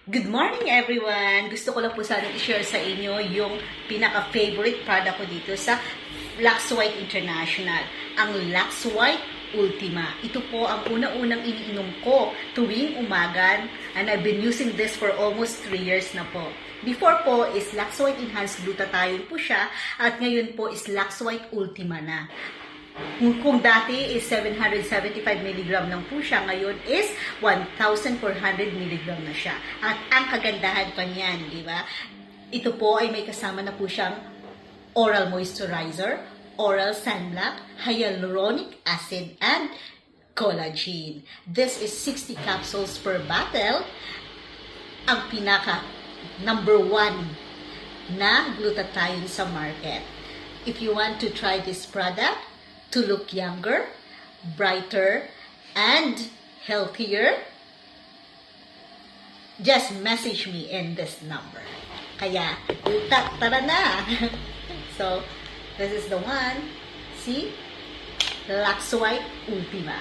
Good morning everyone! Gusto ko lang po sana i-share sa inyo yung pinaka-favorite product ko dito sa Lux White International. Ang Lux White Ultima. Ito po ang unang-unang iniinom ko tuwing umagan and I've been using this for almost 3 years na po. Before po is Lux White Enhanced Glutathione po siya at ngayon po is Lux White Ultima na. Kung dati is 775 mg lang po siya, ngayon is 1,400 mg na siya. At ang kagandahan pa niyan, di ba? Ito po ay may kasama na po siyang oral moisturizer, oral sunblock, hyaluronic acid, and collagen. This is 60 capsules per bottle. Ang pinaka number 1 na glutathione sa market. If you want to try this product, to look younger, brighter, and healthier, just message me in this number. Kaya, tara na! So, this is the one. See? Lux White Ultima.